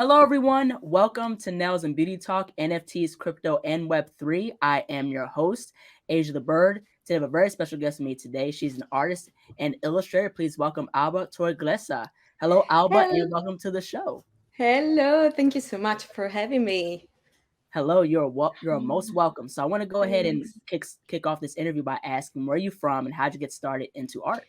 Hello, everyone. Welcome to Nails and Beauty Talk, NFTs, crypto, and Web3. I am your host, Asia the Bird. Today, I have a very special guest with me today. She's an artist and illustrator. Please welcome Alba Torregrossa. Hello, Alba, Hello. and welcome to the show. Hello. Thank you so much for having me. Hello, you're most welcome. So I want to go ahead and Thanks. kick off this interview by asking where are you from and how'd you get started into art?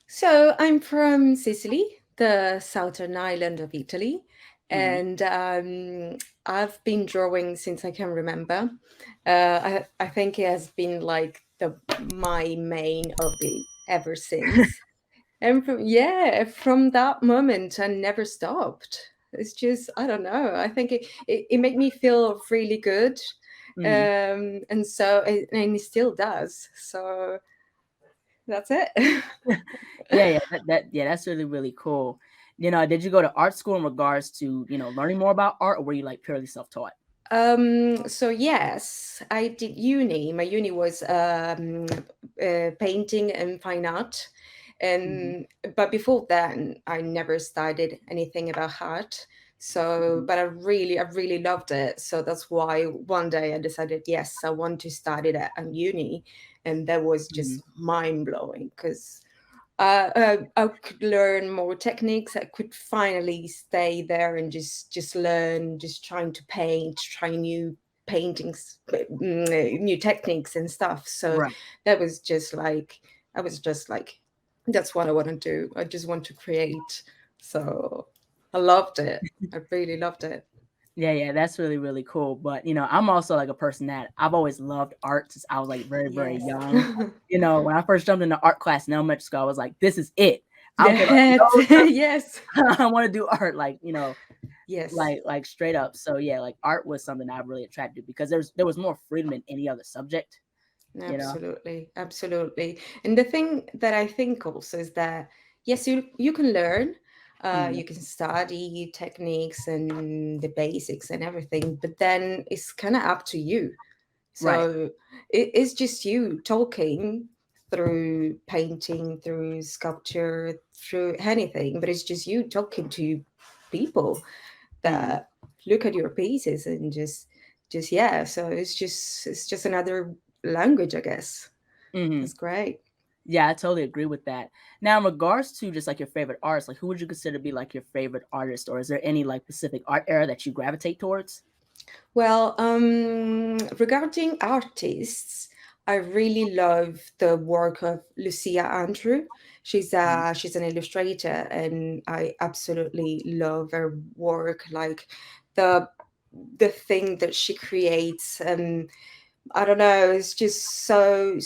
So I'm from Sicily, the southern island of Italy, Hmm. and I've been drawing since I can remember. I think it has been like the my main hobby ever since. And from that moment, I never stopped. It's just, I don't know. I think it made me feel really good. Hmm. And it still does. So that's it. Yeah, that's really, really cool. Did you go to art school in regards to, learning more about art, or were you like purely self-taught? So yes, I did uni. My uni was painting and fine art. Hmm. And but before then, I never studied anything about art. So, Hmm. but I really loved it. So that's why one day I decided, yes, I want to study that at uni, and that was Hmm. just mind blowing because I could learn more techniques. I could finally stay there and just learn, just trying to paint, try new paintings, new techniques and stuff. So Right. that was just like I was just like, that's what I want to do. I just want to create. So I loved it. I really loved it. Yeah, that's really, really cool. But I'm also like a person that I've always loved art since I was like very, very Yes. young. When I first jumped into art class in elementary school, I was like, this is it. I don't care about Yes. no Yes. I want to do art, Yes. like straight up. So yeah, like art was something I really attracted to because there was more freedom in any other subject, you know. Absolutely, absolutely. And the thing that I think also is that yes, you can learn, Mhm. you can study techniques and the basics and everything, but then it's kind of up to you. Right. So it's just you talking through painting, through sculpture, through anything, but it's just you talking to people Mhm. that look at your pieces and just yeah. So it's just another language, I guess. Mhm. That's great. Yeah, I totally agree with that. Now, in regards to just like your favorite artists, like who would you consider to be like your favorite artist, or is there any like specific art era that you gravitate towards? Well, regarding artists, I really love the work of Lucia Andrew. Mhm. She's an illustrator, and I absolutely love her work. Like the the thing that she creates, I don't know, it's just so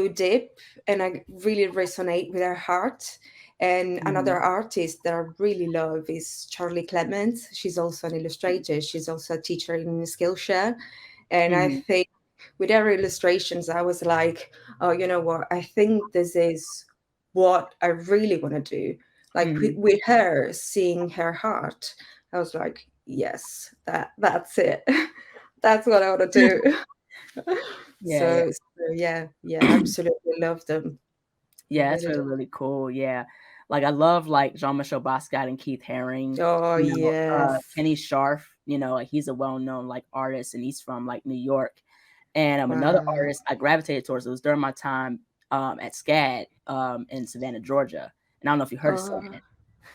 deep, and I really resonate with her heart. And Mhm. another artist that I really love is Charlie Clement. She's also an illustrator. She's also a teacher in Skillshare. And I Mhm. think with her illustrations, I was like, oh, you know what? I think this is what I really want to do. Like Mhm. with her, seeing her heart, I was like, yes, that's it. That's what I want to do. Yeah, yeah. So yeah, yeah, absolutely love them. I Yeah, that's really really, do. really cool. Yeah. Like I love like Jean-Michel Basquiat and Keith Haring, Oh yes. Kenny Scharf, like he's a well-known like artist and he's from like New York. And another Wow. artist I gravitated towards, it was during my time at SCAD in Savannah, Georgia. And I don't know if you heard of Oh SCAD.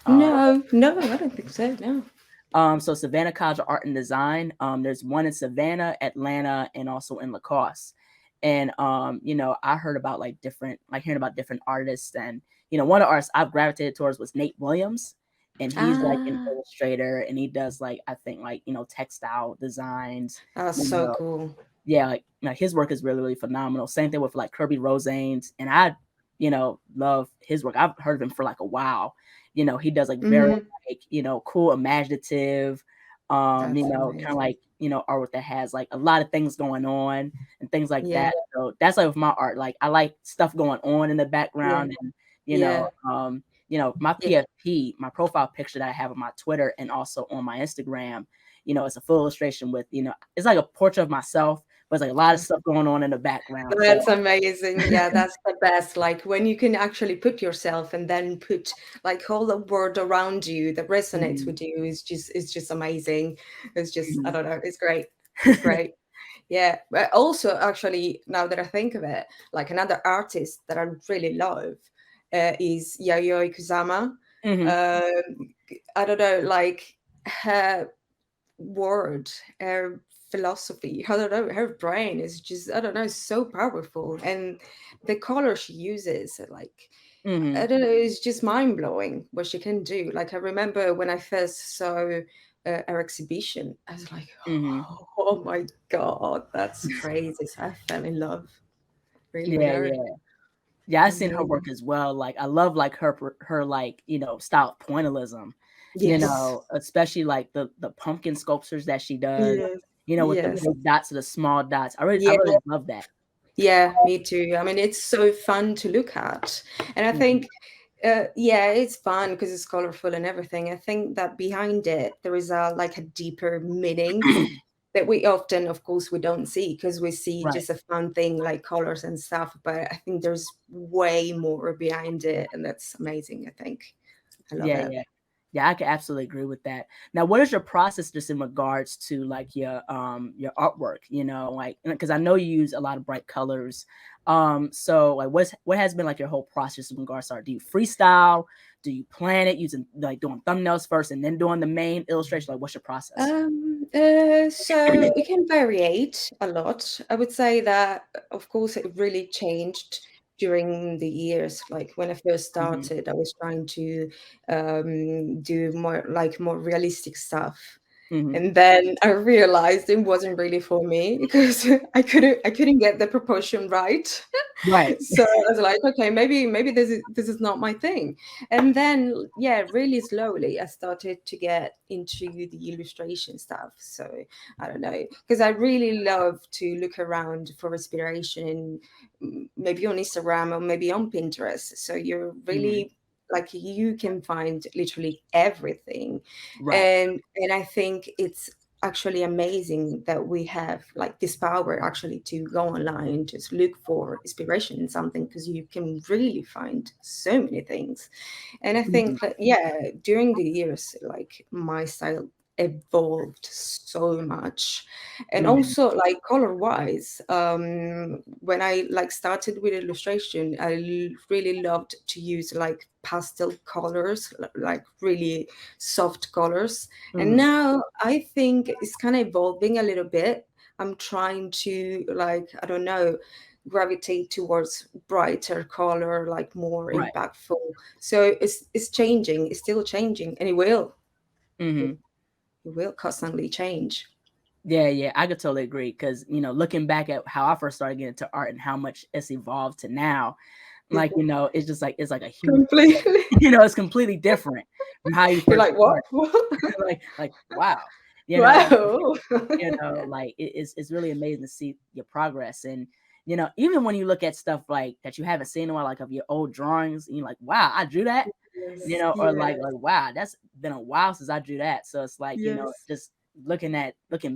Um, no, no, I don't think so. No. so Savannah College of Art and Design. There's one in Savannah, Atlanta, and also in Lacoste. And I heard about like hearing about different artists, and one of the artists I've gravitated towards was Nate Williams, and he's like an Ah, illustrator, and he does like I think like textile designs. that's You so know, cool. yeah, like his work is really, really phenomenal. Same thing with like Kirby Rosanes, and I love his work. I've heard of him for like a while. He does like very Hmm. like cool, imaginative, That's kind of amazing. like artwork that has like a lot of things going on and things like Yeah, that. So that's like with my art. Like I like stuff going on in the yeah, background, and yeah, my yeah. PFP, my profile picture that I have on my Twitter and also on my Instagram. It's a full illustration with it's like a portrait of myself, but it's like a lot of stuff going on in the background. That's So amazing. Yeah, that's the best. Like when you can actually put yourself and then put like all the word around you that resonates mhm, with you is just amazing. It's just I mhm. don't know, it's great. It's great. Yeah. But also actually now that I think of it, like another artist that I really love is Yayoi Kusama. Mhm, I don't know, like her word, her philosophy, I don't know, her brain is just, I don't know, so powerful. And the color she uses, like, I mhm, don't know, it's just mind blowing what she can do. Like, I remember when I first saw her exhibition, I was like, mhm. oh my God, that's crazy. So I fell in love really with Yeah, her. yeah. Yeah, I've seen her Amazing. work as well. Like, I love, like, her, like, style of pointillism, Yes. especially, like, the pumpkin sculptures that she does, Yes. with the Yes. big dots to the small dots. I Yeah. really love that. Yeah, me too. I mean, it's so fun to look at. And I Mhm. think, yeah, it's fun because it's colorful and everything. I think that behind it, there is a like a deeper meaning that we often, of course, we don't see because we see Right. just a fun thing like colors and stuff. But I think there's way more behind it. And that's amazing, I think. I love Yeah, it. yeah. Yeah, I can absolutely agree with that. Now, what is your process just in regards to like your artwork, like because I know you use a lot of bright colors. So like what has been like your whole process in regards to art? Do you freestyle? Do you plan it using like doing thumbnails first and then doing the main illustration? Like what's your process? So it can variate a lot. I would say that, of course, it really changed during the years. Like when I first Mhm. started, I was trying to do more realistic stuff. Mhm. And then I realized it wasn't really for me because I couldn't get the proportion right. Right. So I was like, okay, maybe this is not my thing. And then yeah, really slowly I started to get into the illustration stuff. So I don't know, because I really love to look around for inspiration, maybe on Instagram or maybe on Pinterest. So you're Mhm. really like you can find literally everything. Right. And I think it's actually amazing that we have like this power actually to go online, just look for inspiration in something because you can really find so many things. And I Mhm. think that, yeah, during the years, like my style evolved so much. And Mhm. also like color wise, when I like started with illustration, I really loved to use like pastel colors, like really soft colors. And Mhm. now I think it's kind of evolving a little bit. I'm trying to like, I don't know, gravitate towards brighter color, like more Right. impactful. So it's changing, it's still changing, and it will. It, Mhm. it will constantly change. Yeah, yeah, I could totally agree because looking back at how I first started getting into art and how much it's evolved to now, like it's just like it's like a huge, Completely. it's completely different from how you You're first like, what? started. Like wow, you know, Wow. like it's really amazing to see your progress and even when you look at stuff like that you haven't seen in a while, like of your old drawings, and you're like, wow, I drew that, Yes, or like yes, wow, that's been a while since I drew that. So it's like yes, just looking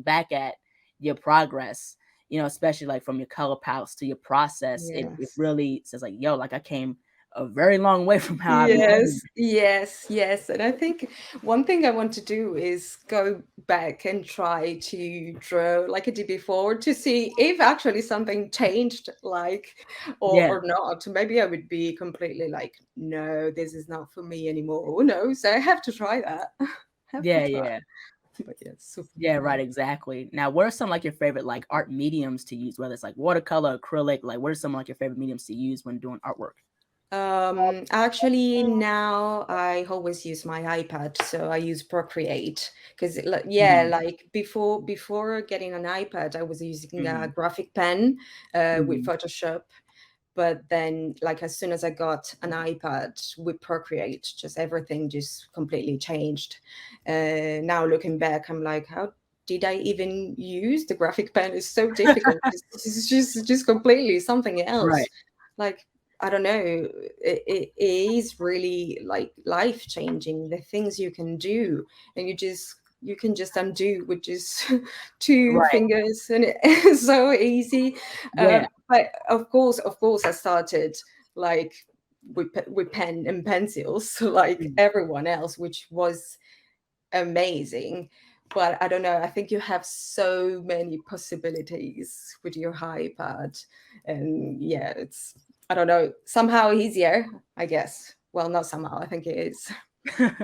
back at your progress, especially like from your color palettes to your process, it yes. really says like, yo, like I came a very long way from how I began. Yes, yes, yes. And I think one thing I want to do is go back and try to draw like I did before to see if actually something changed, like, Yeah, or not. Maybe I would be completely like, no, this is not for me anymore. Who knows? I have to try that. Have to yeah, try. yeah. But yeah, super Yeah, right, fun. exactly. Now, what are some like your favorite like art mediums to use, whether it's like watercolor, acrylic, like what are some like your favorite mediums to use when doing artwork? Actually, now I always use my iPad, so I use Procreate because, yeah, Mhm, like before getting an iPad, I was using a mhm, graphic pen with mhm, Photoshop. But then, like as soon as I got an iPad with Procreate, just everything just completely changed. Now looking back, I'm like, how did I even use the graphic pen? It's so difficult. It's just completely something else. right. Like I don't know, it is really like life changing the things you can do, and you just you can just undo with just two Right. fingers, and it's so easy. Yeah. But of course, I started like with pen and pencils, like Mm. everyone else, which was amazing. But I don't know, I think you have so many possibilities with your iPad. And yeah, it's, I don't know, somehow easier, I guess. Well, not somehow, I think it is. Yeah,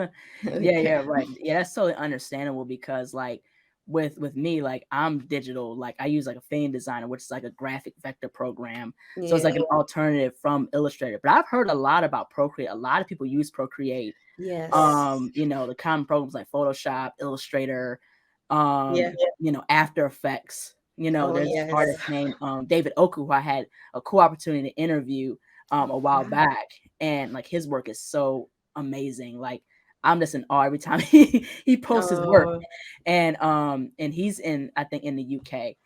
Okay. right. Yeah, that's totally understandable because like with me, like I'm digital, like I use like a Fame Designer, which is like a graphic vector program. So it's like Yeah. an alternative from Illustrator. But I've heard a lot about Procreate. A lot of people use Procreate. Yes. The common programs like Photoshop, Illustrator, Yeah. After Effects. Oh There's this yes. artist named David Oku who I had a cool opportunity to interview a while Wow. back, and like his work is so amazing. Like I'm just in awe every time he posts his work, Oh and he's I think in the UK,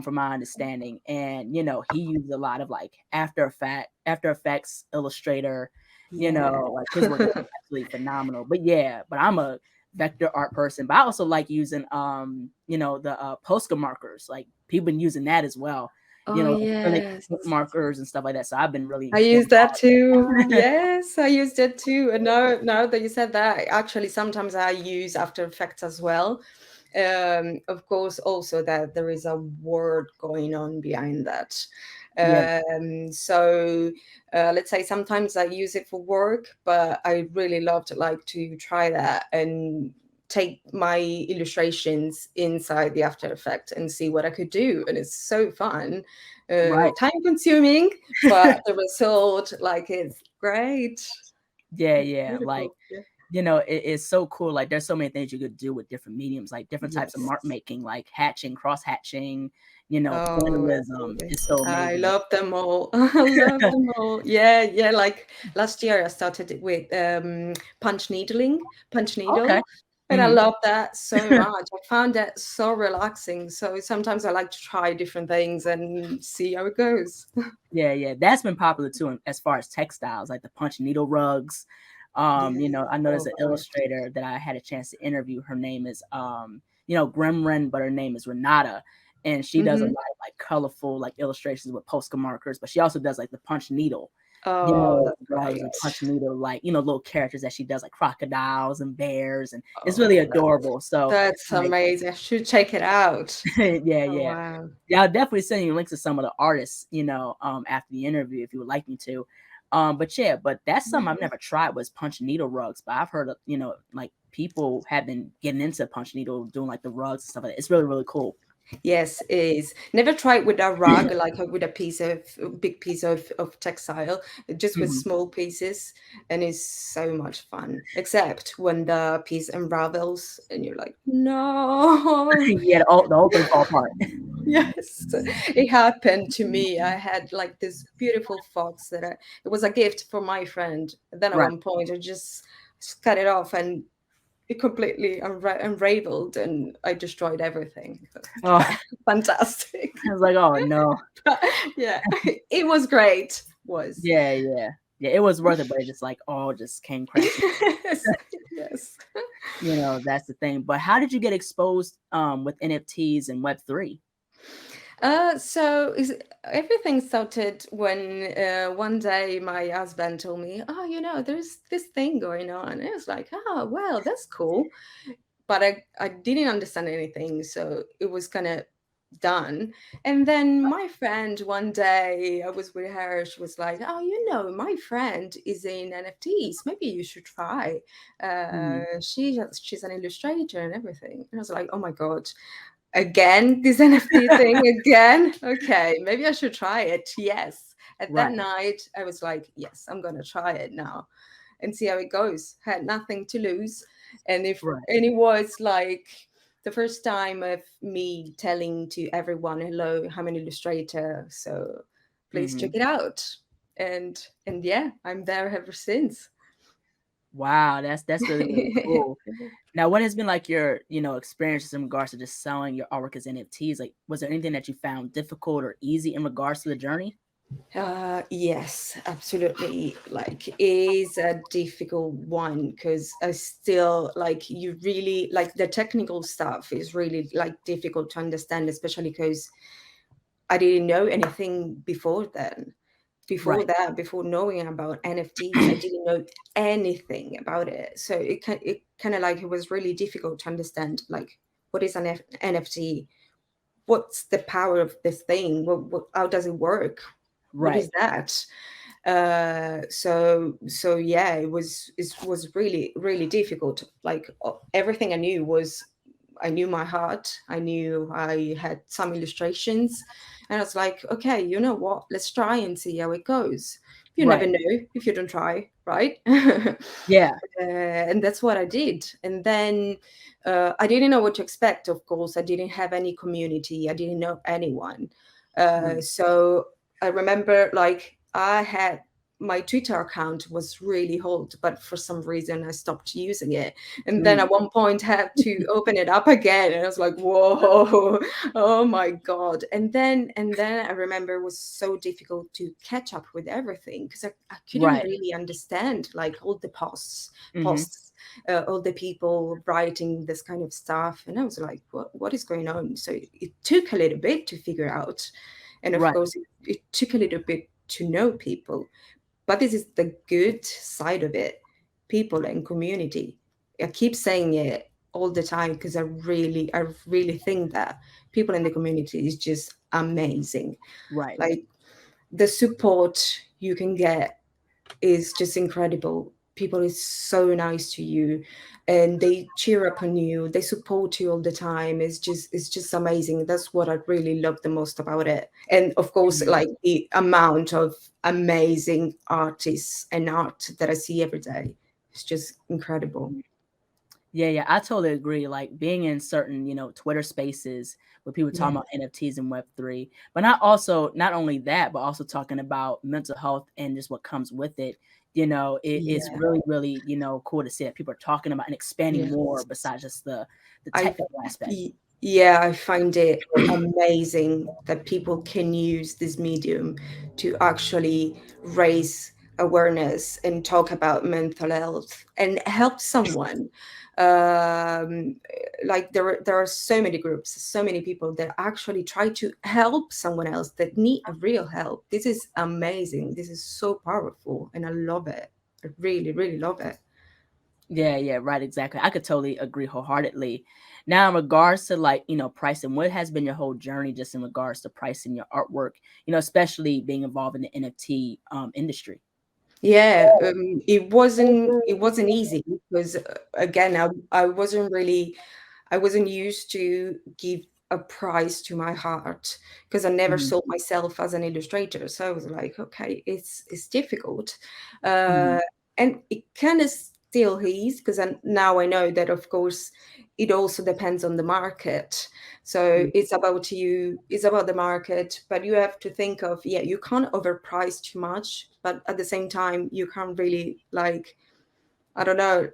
from my understanding, and he uses a lot of like After Effects, Illustrator, yeah. like his work is absolutely phenomenal. But I'm a vector art person, but I also like using the Posca markers. Like people been using that as well, Oh acrylic yes. markers and stuff like that. So I've been really I use that too. involved. Yes, I used it too. And now that you said that, actually, sometimes I use After Effects as well. Of course, also that there is a word going on behind that. Yeah, So let's say sometimes I use it for work, but I really love to like to try that and take my illustrations inside the After Effect and see what I could do. And it's so fun, right. time consuming, but the result, like, it's great. It's Yeah. Like beautiful. Yeah. it's so cool. Like there's so many things you could do with different mediums, like different types of Yes. mark making, like hatching, cross hatching, Oh, pointillism. absolutely. It's so I amazing. love them all. I love them all. Yeah, yeah. Like last year, I started it with punch Okay. needle, and I Hmm. love that so much. I found that so relaxing. So sometimes I like to try different things and see how it goes. Yeah. That's been popular too, as far as textiles, like the punch needle rugs. Yes. I know there's Oh an gosh. illustrator that I had a chance to interview. Her name is Grimren, but her name is Renata. And she does a lot Hmm. of like colorful like illustrations with Posca markers, but she also does like the punch needle. Oh, that's Rugs and great. punch needle, like little characters that she does, like crocodiles and bears, and it's really Oh, adorable. So that's like, amazing. I should check it out. yeah, Oh, yeah. wow. Yeah, I'll definitely send you links to some of the artists, after the interview if you would like me to. But that's something I've never tried was punch needle rugs. But I've heard of, like people have been getting into punch needle, doing like the rugs and stuff like that. It's really, really cool. Yes, it is. Never tried with a rug, like with a piece of a big piece of textile, just with Mhm. small pieces, and it's so much fun. Except when the piece unravels and you're like, no. Yeah, the whole thing fall apart. Yes, it happened to me. I had like this beautiful fox that it was a gift for my friend. Then at Right. one point, I just cut it off and it completely unraveled, and I destroyed everything. Oh, Fantastic. I was like, oh no. Yeah, it was great. Was. Yeah. It was worth it, but it just like all just came crashing. Yes. Yes. That's the thing. But how did you get exposed with NFTs and Web3? Everything started when one day my husband told me, "Oh, there's this thing going on." And I was like, "Oh, well, that's cool." But I didn't understand anything, so it was kind of done. And then my friend, one day I was with her, she was like, "Oh, my friend is in NFTs, maybe you should try. Mhm. She's an illustrator and everything." And I was like, "Oh my god, again, this NFT thing again? Okay, maybe I should try it." Yes. At that Right. night I was like, "Yes, I'm gonna try it now and see how it goes." Had nothing to lose. Right. And it was like the first time of me telling to everyone, "Hello, I'm an illustrator, so please check Mhm. it out." And yeah, I'm there ever since. Wow, that's really, really cool. Now, what has been like your, experiences in regards to just selling your artwork as NFTs? Like, was there anything that you found difficult or easy in regards to the journey? Yes, absolutely. Like, it is a difficult one because I still like you really like the technical stuff is really like difficult to understand, especially because I didn't know anything before then. Before Right. that, before knowing about NFTs, I didn't know anything about it. So it kind of like it was really difficult to understand like what is an NFT, what's the power of this thing, what how does it work, what is Right. that? So yeah, it was really really difficult. Like everything I knew was, I knew my heart, I knew I had some illustrations, and I was like, okay, you know what, let's try and see how it goes. You never Right. know if you don't try, right? Yeah. And that's what I did. And then I didn't know what to expect, of course. I didn't have any community, I didn't know anyone. Mm. So I remember like I had my Twitter account was really old, but for some reason I stopped using it. And then Mm. at one point had to open it up again. And I was like, whoa, oh my God. And then I remember it was so difficult to catch up with everything because I couldn't Right. really understand like all the Hmm. posts, all the people writing this kind of stuff. And I was like, what is going on? So it took a little bit to figure out. And of Right. course, it took a little bit to know people. But this is the good side of it, people and community. I keep saying it all the time because I really think that people in the community is just amazing. Right. Like the support you can get is just incredible. People is so nice to you and they cheer up on you. They support you all the time. It's just amazing. That's what I really love the most about it. And of course, Mhm. like the amount of amazing artists and art that I see every day. It's just incredible. Yeah, yeah, I totally agree. Like being in certain, Twitter spaces where people Yeah. talking about NFTs and Web3, but not only that, but also talking about mental health and just what comes with it. It's Yeah. really, really, cool to see that people are talking about and expanding Yeah. more besides just the I technical aspect. yeah, I find it amazing that people can use this medium to actually raise awareness and talk about mental health and help someone. Um, like there are so many groups, so many people that actually try to help someone else that need a real help. This is amazing. This is so powerful, and I love it. I really, really love it. Yeah, yeah, right, exactly. I could totally agree wholeheartedly. Now, in regards to like, pricing, what has been your whole journey just in regards to pricing your artwork, especially being involved in the NFT industry? Yeah, it wasn't easy because again, I wasn't used to give a price to my heart because I never Mhm, saw myself as an illustrator. So I was like, okay, it's difficult, mhm, uh, and it kind of still is because now I know that of course it also depends on the market. So mhm, it's about the market, but you have to think of, yeah, you can't overprice too much, but at the same time you can't really like, I don't know,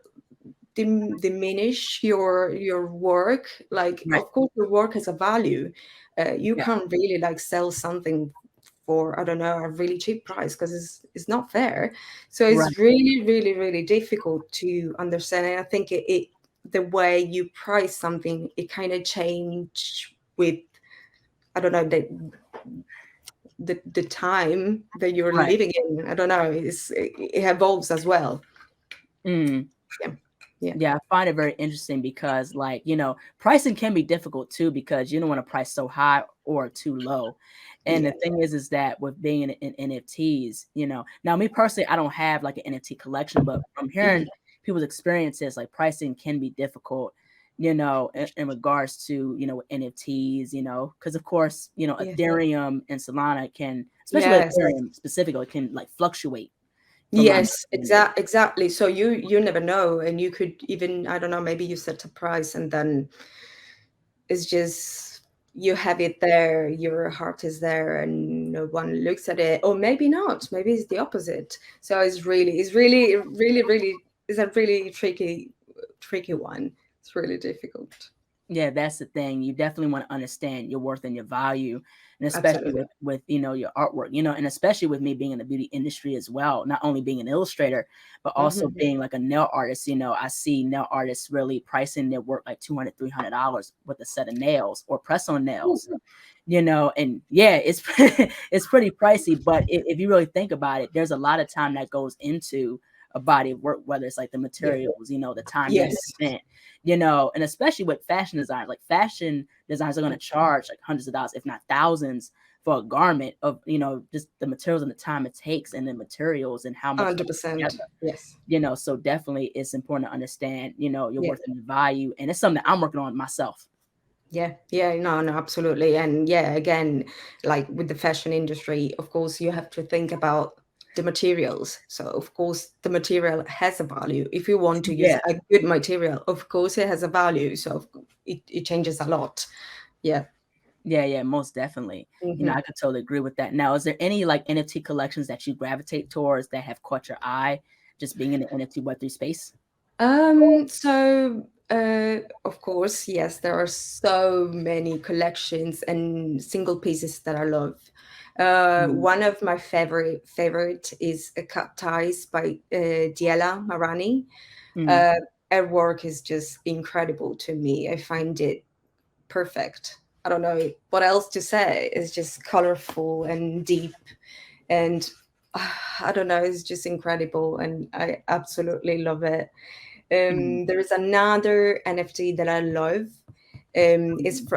diminish your work. Like right, of course your work has a value. You yeah, can't really like sell something for, I don't know, a really cheap price because it's not fair. So right, it's really really really difficult to understand, and I think it the way you price something, it kind of change with, I don't know, the time that you're right. living in. I don't know, it evolves as well. Mm. Yeah. Yeah. Yeah, I find it very interesting because, like, pricing can be difficult too because you don't want to price so high or too low. And the Yeah. thing is that with being in NFTs, now me personally, I don't have like an NFT collection, but from Mhm. hearing people's experiences, like pricing can be difficult, in regards to, NFTs, because of course, Yeah. Ethereum and Solana can, especially with Yes. Ethereum specifically, can like fluctuate from my Yes, understanding. exactly. So you never know, and you could even, I don't know, maybe you set a price and then it's just you have it there, your heart is there, and no one looks at it, or maybe not. Maybe it's the opposite. So it's a really tricky one. It's really difficult. Yeah, that's the thing. You definitely want to understand your worth and your value, and especially Absolutely. with your artwork, and especially with me being in the beauty industry as well, not only being an illustrator, but also Hmm. being like a nail artist. I see nail artists really pricing their work like $200, $300 with a set of nails or press on nails. And yeah, it's it's pretty pricey, but if you really think about it, there's a lot of time that goes into a body of work, whether it's like the Yeah. materials, the time being Yes. spent, and especially with fashion design, like fashion designers are going to charge like hundreds of dollars, if not thousands, for a garment of, just the materials and the time it takes and the materials and how much goes 100%. together. Yes. So definitely it's important to understand, your Yeah. worth and your value. And it's something that I'm working on myself. Yeah, yeah, no, no, absolutely. And yeah, again, like with the fashion industry, of course, you have to think about the materials. So, of course, the material has a value. If you want to use Yeah. a good material, of course, it has a value. So, it changes a lot. Yeah. Yeah, yeah, most definitely. Hmm. I could totally agree with that. Now, is there any like NFT collections that you gravitate towards that have caught your eye, just being in the NFT Web3 space? Of course, yes, there are so many collections and single pieces that I love. Mhm, One of my favorite is Cut Ties by Diela Marani. mhm, Uh, Her work is just incredible to me. I find it perfect. I don't know what else to say. It's just colorful and deep, and I don't know. It's just incredible, and I absolutely love it. mhm, There is another NFT that I love. It's mhm,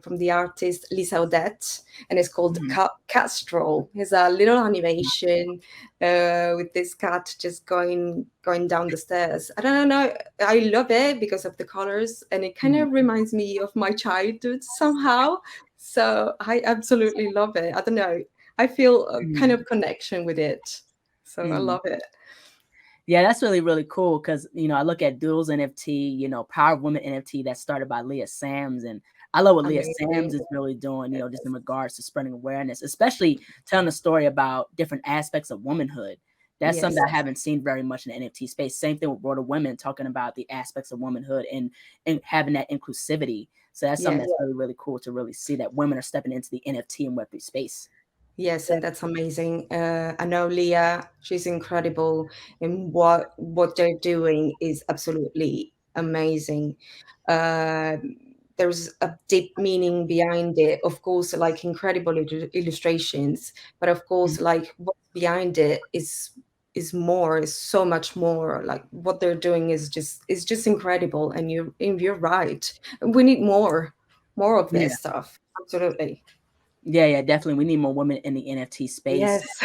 from the artist Lisa Odette, and it's called mhm, Cat Stroll. It's a little animation with this cat just going down the stairs. I don't know. I love it because of the colors, and it kind mhm, of reminds me of my childhood somehow. So I absolutely love it. I don't know. I feel a kind mhm, of connection with it. So I mhm. love it. Yeah, that's really, really cool because, I look at Duels NFT, Power of Women NFT that started by Leah Sams. And I love what Leah Sams Amazing. is really doing, just in regards to spreading awareness, especially telling a story about different aspects of womanhood. That's something Yes. that I haven't seen very much in the NFT space. Same thing with Broader Women, talking about the aspects of womanhood and having that inclusivity. So that's something Yes. that's really, really cool to really see that women are stepping into the NFT and Web3 space. Yes, and that's amazing. I know Leah, she's incredible, and what they're doing is absolutely amazing. Uh, there's a deep meaning behind it, of course, like incredible illustrations, but of Mhm, course, like what's behind it is more, is so much more. Like what they're doing is just incredible, and you're right. We need more of yeah. this stuff. Absolutely. Yeah, yeah, definitely. We need more women in the NFT space. Yes.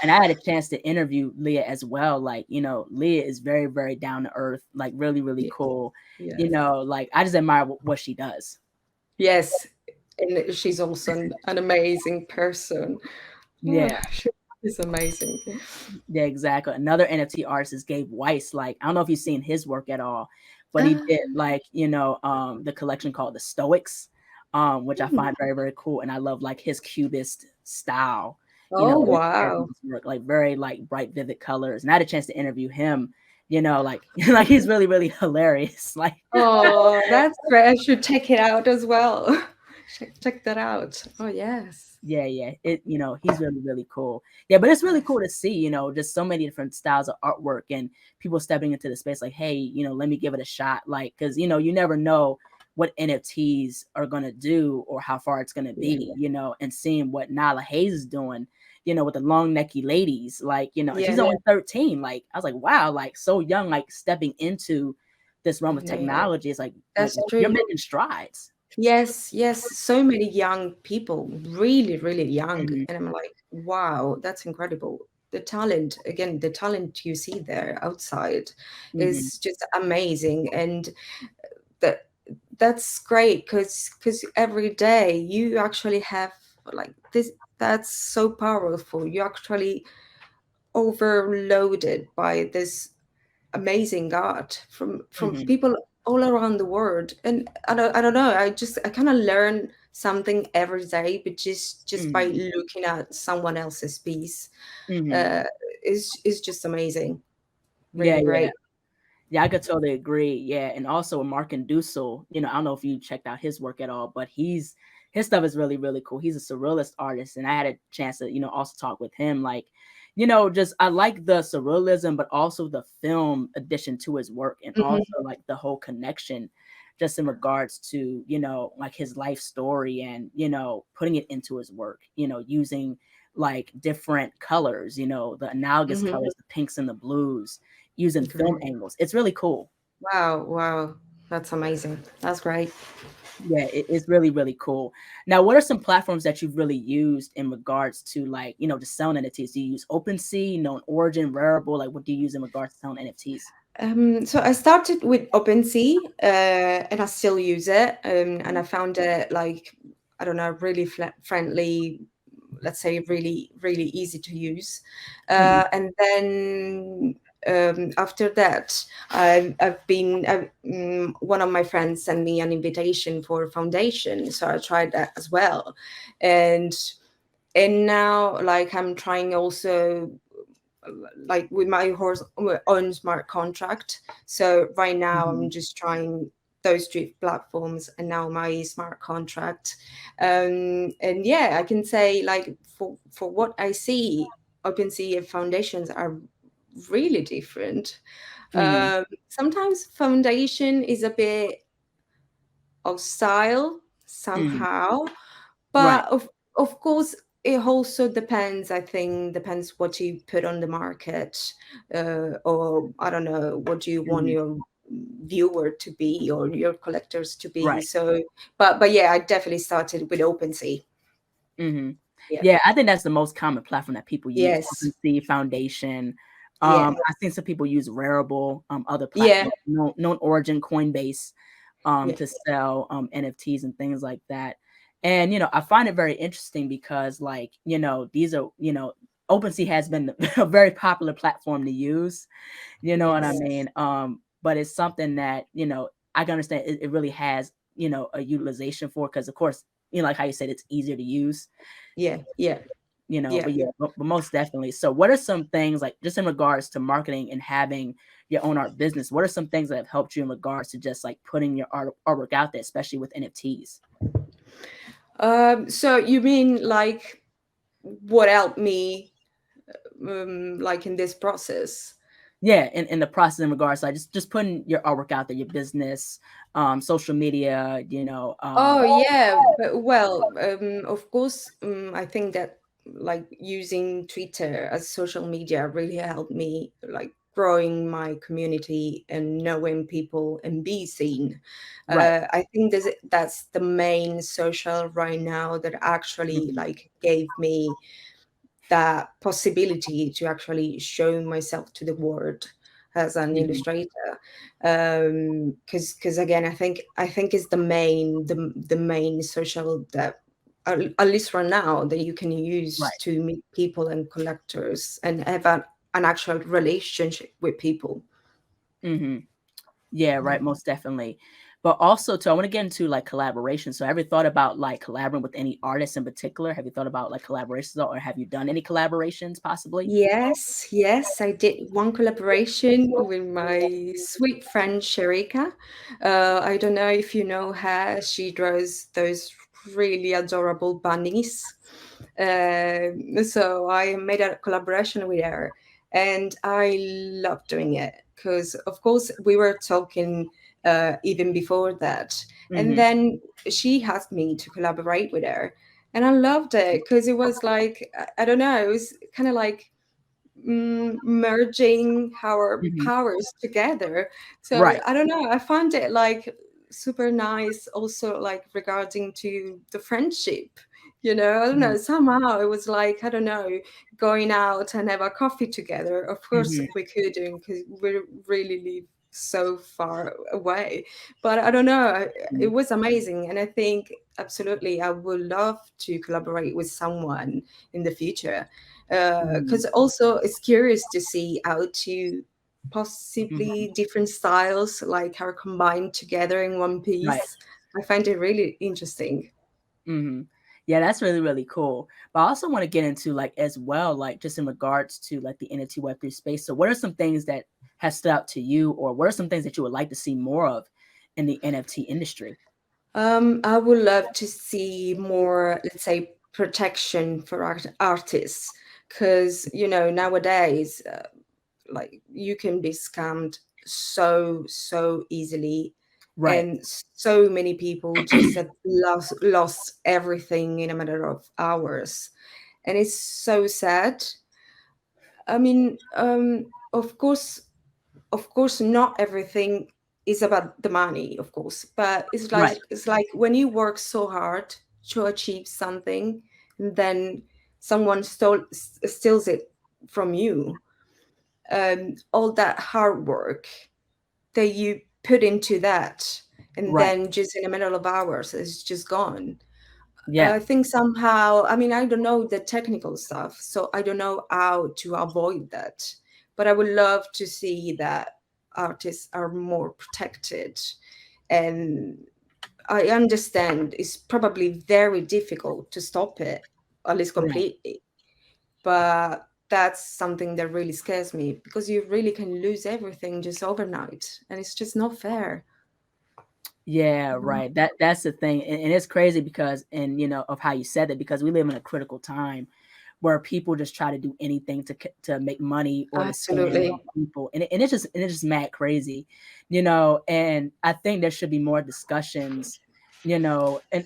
And I had a chance to interview Leah as well. Like, Leah is very, very down to earth, like really, really Ye cool. Yes. Like I just admire what she does. Yes, and she's also an amazing person. Oh, Yeah, she's amazing. yeah, exactly. Another NFT artist is Gabe Weiss. Like, I don't know if you've seen his work at all, but he did Ah, like, the collection called the Stoics, which I mm. find very, very cool. And I love like his cubist style, Oh, when sharing wow. his work, like very like bright, vivid colors. And I had a chance to interview him, like like he's really, really hilarious. Like Oh, that's great. I should check it out as well. Check that out. Oh, yes. yeah, yeah. He's really, really cool. Yeah, but it's really Yes. cool to see, just so many different styles of artwork and people stepping into the space like, hey, let me give it a shot. Like, because you never know what NFTs are gonna do or how far it's gonna Yeah. be, and seeing what Nala Hayes is doing, with the long necky ladies, like, she's Yes, only 13. Like, I was like, wow, like so young, like stepping into this realm I of know. technology. It's like That's you're true. making strides. Yes, yes, so many young people, really, really young. Mhm, And I'm like, wow, that's incredible. The talent, again, the talent you see there outside mhm, is just amazing. And that that's great because every day you actually have like this, that's so powerful. You actually overloaded by this amazing art from mhm, people all around the world. And I don't know, I kind of learn something every day, but just by mhm, looking at someone else's piece mhm. uh is just amazing, Yeah, really yeah. great. Yeah, I could totally agree. Yeah, and also Mark and Dussel, I don't know if you checked out his work at all, but his stuff is really, really cool. He's a surrealist artist, and I had a chance to, also talk with him. Like, just I like the surrealism, but also the film addition to his work, and Mhm. also like the whole connection, just in regards to, like his life story and, putting it into his work, using like different colors, the analogous Mhm. colors, the pinks and the blues, using film Great. angles. It's really cool. Wow, wow. That's amazing. That's great. Yeah, it's really, really cool. Now, what are some platforms that you've really used in regards to like, just selling NFTs? Do you use OpenSea, known origin, Rarible? Like, what do you use in regards to selling NFTs? So I started with Opensea, and I still use it, and I Mhm, found it like, I don't know, really friendly, let's say really, really easy to use. mhm, And then after that, one of my friends sent me an invitation for a foundation, so I tried that as well, and now like I'm trying also like with my own smart contract. So right now I'm mhm, just trying those three platforms and now my smart contract. And yeah, I can say like for what I see, OpenSea and foundations are really different. mhm, Sometimes foundation is a bit of style mhm. somehow, Right. but of course it also depends. I think depends what you put on the market, or I don't know what you want Mhm, your viewer to be or your collectors to be. right. So, but yeah, I definitely started with OpenSea. Mhm. Yeah. Yeah, I think that's the most common platform that people use, Yes. OpenSea, Foundation. Yeah. I've seen some people use Rarible, other Yeah. platforms, known origin, Coinbase, Yeah. to sell, NFTs and things like that. And, I find it very interesting because, like, these are, OpenSea has been a very popular platform to use, you know what I Yes. mean? But it's something that, I can understand it really has, a utilization for, because of course, like how you said, it's easier to use, Yeah. Yeah. Yeah. but yeah, but most definitely. So what are some things like just in regards to marketing and having your own art business? What are some things that have helped you in regards to just like putting your artwork out there, especially with NFTs? So you mean like what helped me like in this process? Yeah, in the process in regards to like just putting your artwork out there, your business, social media, Oh yeah, but well, of course, I think that like using Twitter as social media really helped me like growing my community and knowing people and be seen. right. I think that's the main social right now that actually Mhm, like gave me that possibility to actually show myself to the world as an mhm, illustrator, because again I think it's the main social that at least for now that you can use right. to meet people and collectors and have an actual relationship with people. Mhm. Yeah, Yeah. right, most definitely. But also too, I wanna get into, like, collaboration. So have you thought about, like, collaborating with any artists in particular? Have you thought about, like, collaborations, or have you done any collaborations possibly? Yes, yes, I did one collaboration with my sweet friend Sharika. I don't know if you know her. She draws those really adorable bunnies. So I made a collaboration with her, and I love doing it because, of course, we were talking even before that, and Mhm, then she asked me to collaborate with her, and I loved it because it was like I don't know, it was kind of like merging our mhm. powers together. So Right. I don't know. I found it like super nice. Also, like regarding to the friendship. I don't Mhm, know. Somehow it was like I don't know, going out and have a coffee together. Of course mhm, we couldn't because we really live so far away. But I don't know. It mhm, was amazing, and I think absolutely I would love to collaborate with someone in the future mhm, because also it's curious to see how to mhm. possibly different styles like are combined together in one Right. piece. I find it really interesting. Mhm. Yeah, that's really, really cool. But I also wanna get into, like, as well, like, just in regards to, like, the NFT Web3 space. So what are some things that has stood out to you, or what are some things that you would like to see more of in the NFT industry? I would love to see more, let's say, protection for artists, because nowadays, like, you can be scammed so easily, Right. and so many people just have lost everything in a matter of hours, and it's so sad. I mean, of course, not everything is about the money, of course, but it's Right. like it's like when you work so hard to achieve something, and then someone steals it from you. All that hard work that you put into that, and Right. then just in a matter of hours, it's just gone. Yeah. I think somehow, I mean, I don't know the technical stuff, so I don't know how to avoid that. But I would love to see that artists are more protected. And I understand it's probably very difficult to stop it, at least Right. completely. But that's something that really scares me, because you really can lose everything just overnight, and it's just not fair. Yeah, Mhm. right. That's the thing, and it's crazy because, and of how you said it, because we live in a critical time where people just try to do anything to make money or to scam Absolutely. people, and it's just mad crazy, And I think there should be more discussions, and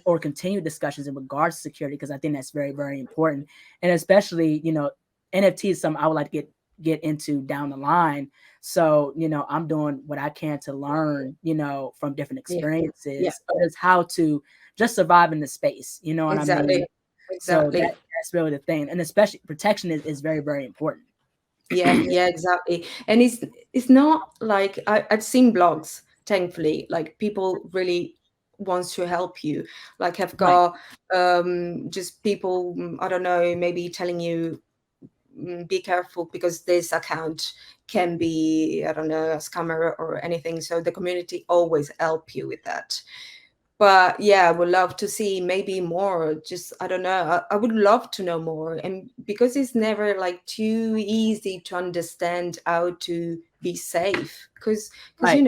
or continued discussions in regards to security, because I think that's very very important, and especially NFT is something I would like to get into down the line. So, I'm doing what I can to learn, from different Yeah. Yeah. experiences, is how to just survive in the space. You know what I mean? Exactly. So Exactly. that's really the thing. And especially protection is very, very important. Yeah, yeah, exactly. And it's not like I've seen blogs, thankfully, like people really wants to help you. Like have Right. got just people, I don't know, maybe telling you, be careful because this account can be, I don't know, a scammer or anything. So the community always help you with that. But yeah, I would love to see maybe more. Just, I don't know, I would love to know more. And because it's never like too easy to understand how to be safe, because Right.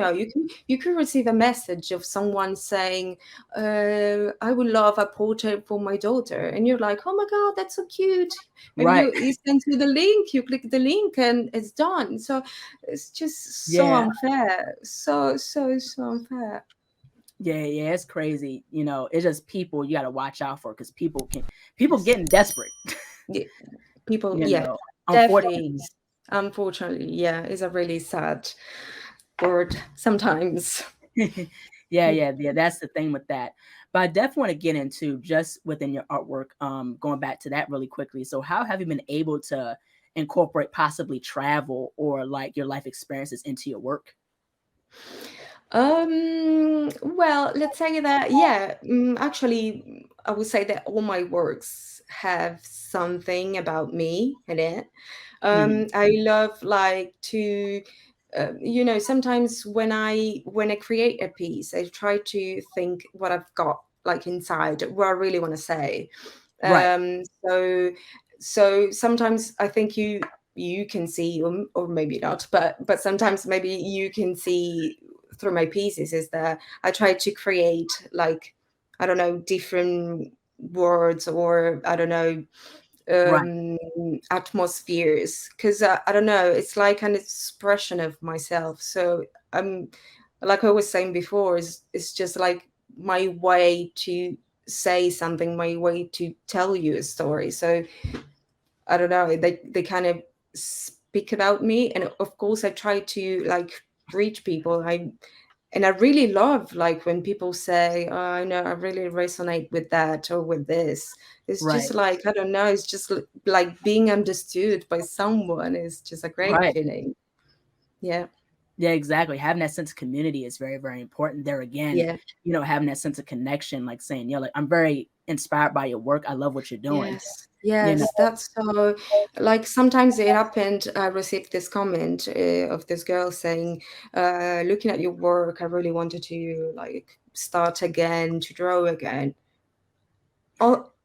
you can receive a message of someone saying, I would love a portrait for my daughter, and you're like, oh my god, that's so cute. Maybe Right. you send you the link, you click the link, and it's done. So it's just so Yeah. unfair, so unfair. Yeah. Yeah. It's crazy. It's just people you got to watch out for, because people Yes. getting desperate. Yeah, people, you yeah, know, definitely. unfortunately. Unfortunately, yeah, it's a really sad word sometimes. Yeah, yeah, yeah. That's the thing with that. But I definitely want to get into just within your artwork, going back to that really quickly. So how have you been able to incorporate possibly travel or like your life experiences into your work? Well, let's say that, yeah, actually, I would say that all my works have something about me in it. Mhm. I love like to, sometimes when I create a piece, I try to think what I've got like inside, what I really want to say. Right, Um, so so sometimes I think you can see, or maybe not, but sometimes maybe you can see through my pieces, is that I try to create, like, I don't know, different words, or I don't know, right, um atmospheres, because I don't know, it's like an expression of myself. So I'm, like I was saying before, is just like my way to say something, my way to tell you a story. So I don't know, they kind of speak about me, and of course I try to like reach people. I really love like when people say, oh, I know, I really resonate with that or with this. It's just right, like, I don't know, it's just like being understood by someone is just a great right. feeling. Yeah. Yeah, exactly. Having that sense of community is very, very important. There again, Yeah. having that sense of connection, like saying, like, I'm very inspired by your work. I love what you're doing. Yes. You know, Yes, that's so, like, sometimes it happened. I received this comment of this girl saying, looking at your work, I really wanted to like start again, to draw again.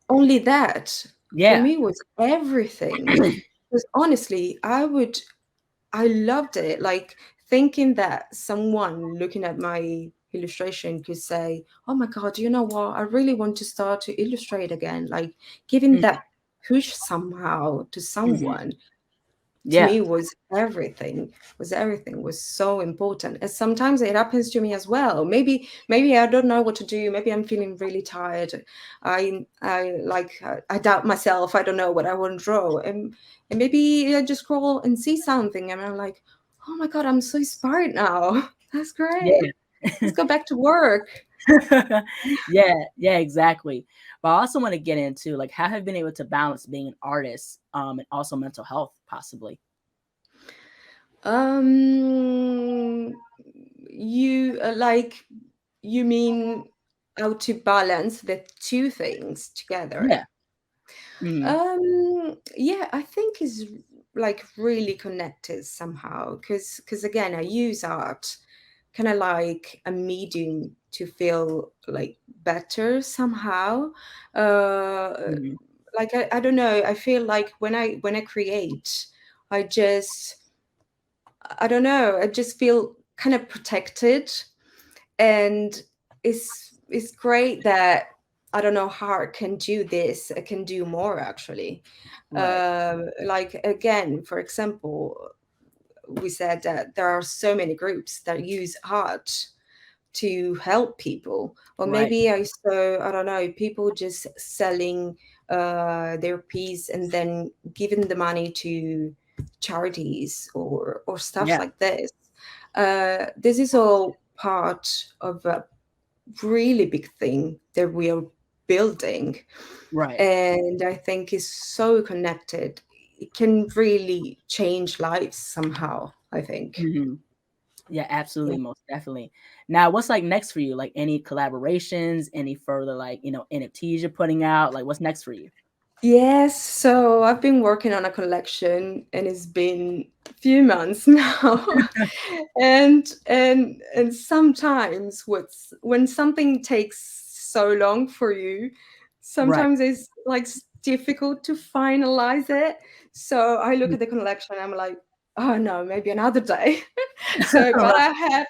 Only that for yeah, me was everything. Because honestly, I loved it. Like thinking that someone looking at my illustration could say, "Oh my God, you know what? I really want to start to illustrate again." Like giving Mhm, that push somehow to mhm. someone, to Yeah. me was so important. And sometimes it happens to me as well. Maybe I don't know what to do. Maybe I'm feeling really tired. I doubt myself. I don't know what I want to draw. And maybe I just scroll and see something and I'm like, oh my God, I'm so inspired now. That's Yeah. great. Let's go back to work. Yeah, exactly. But I also want to get into like how have you been able to balance being an artist and also mental health possibly. Um, you like you mean how to balance the two things together? Yeah. Mhm. Yeah, I think is like really connected somehow because again, I use art kind of like a medium to feel like better somehow. Uh, Mhm. like I don't know, I feel like when I create, I just I don't know, I just feel kind of protected, and it's great that I don't know how I can do this. I can do more actually. Right. Like again, for example, we said that there are so many groups that use art to help people, or Right. maybe I saw, I don't know, people just selling their piece and then giving the money to charities or stuff Yeah. like this. This is all part of a really big thing that we are building, Right. and I think is so connected. It can really change lives somehow, I think. Mhm. Yeah, Yeah. absolutely, most definitely. Now, what's like next for you? Like any collaborations, any further like, NFTs you're putting out? Like what's next for you? Yes, so I've been working on a collection and it's been a few months now. And sometimes when something takes so long for you, Right. sometimes it's like difficult to finalize it. So I look at the collection, I'm like, oh no, maybe another day. So but I Right. have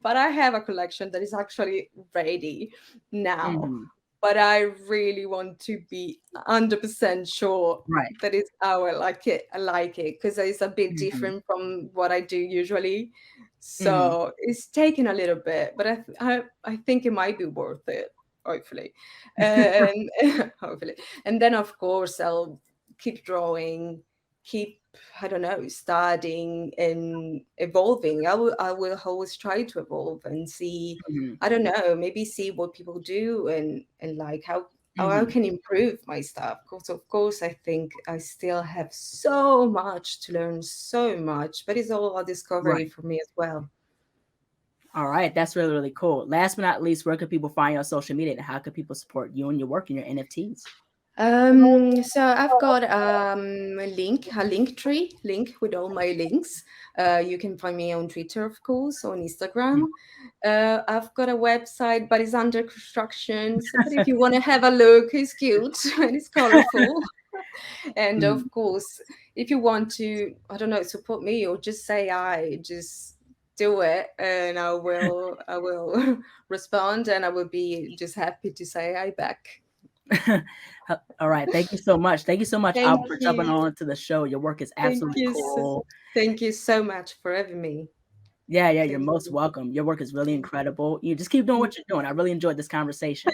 but I have a collection that is actually ready now, Mhm. but I really want to be 100% sure Right. that it's how I like it. I like it because it's a bit Mhm. different from what I do usually. Mhm. So it's taken a little bit, but I think it might be worth it, hopefully. And hopefully. And then of course I'll keep drawing, keep, I don't know, studying and evolving. I will always try to evolve and see, Mhm. I don't know, maybe see what people do and like how I Mhm. can improve my stuff. Because of course I think I still have so much to learn, so much, but it's all a discovery Right. for me as well. All right. That's really, really cool. Last but not least, where can people find you on social media and how can people support you and your work and your NFTs? So I've got a link tree link with all my links. You can find me on Twitter, of course, on Mm. Instagram. I've got a website, but it's under construction. So, but if you want to have a look, it's cute and it's colorful. And Mhm. of course, if you want to, I don't know, support me or just say I, just do it, and I will respond, and I will be just happy to say I back. All right. Thank you so much. Thank you so much, Thank Alba, for jumping you. on to the show. Your work is Thank absolutely you. cool. Thank you so much for having me. Yeah, you're Thank most you. welcome. Your work is really incredible. You just keep doing what you're doing. I really enjoyed this conversation.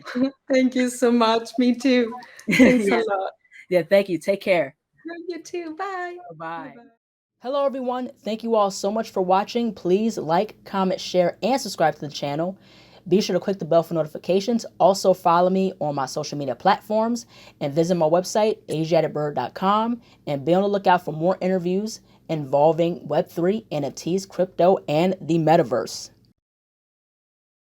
Thank you so much. Me too. Thanks a Yeah. lot. Yeah. Thank you. Take care. You too. Bye. Bye Bye. bye. Hello, everyone. Thank you all so much for watching. Please like, comment, share, and subscribe to the channel. Be sure to click the bell for notifications. Also, follow me on my social media platforms and visit my website, asiaticbird.com, and be on the lookout for more interviews involving Web3, NFTs, crypto, and the metaverse.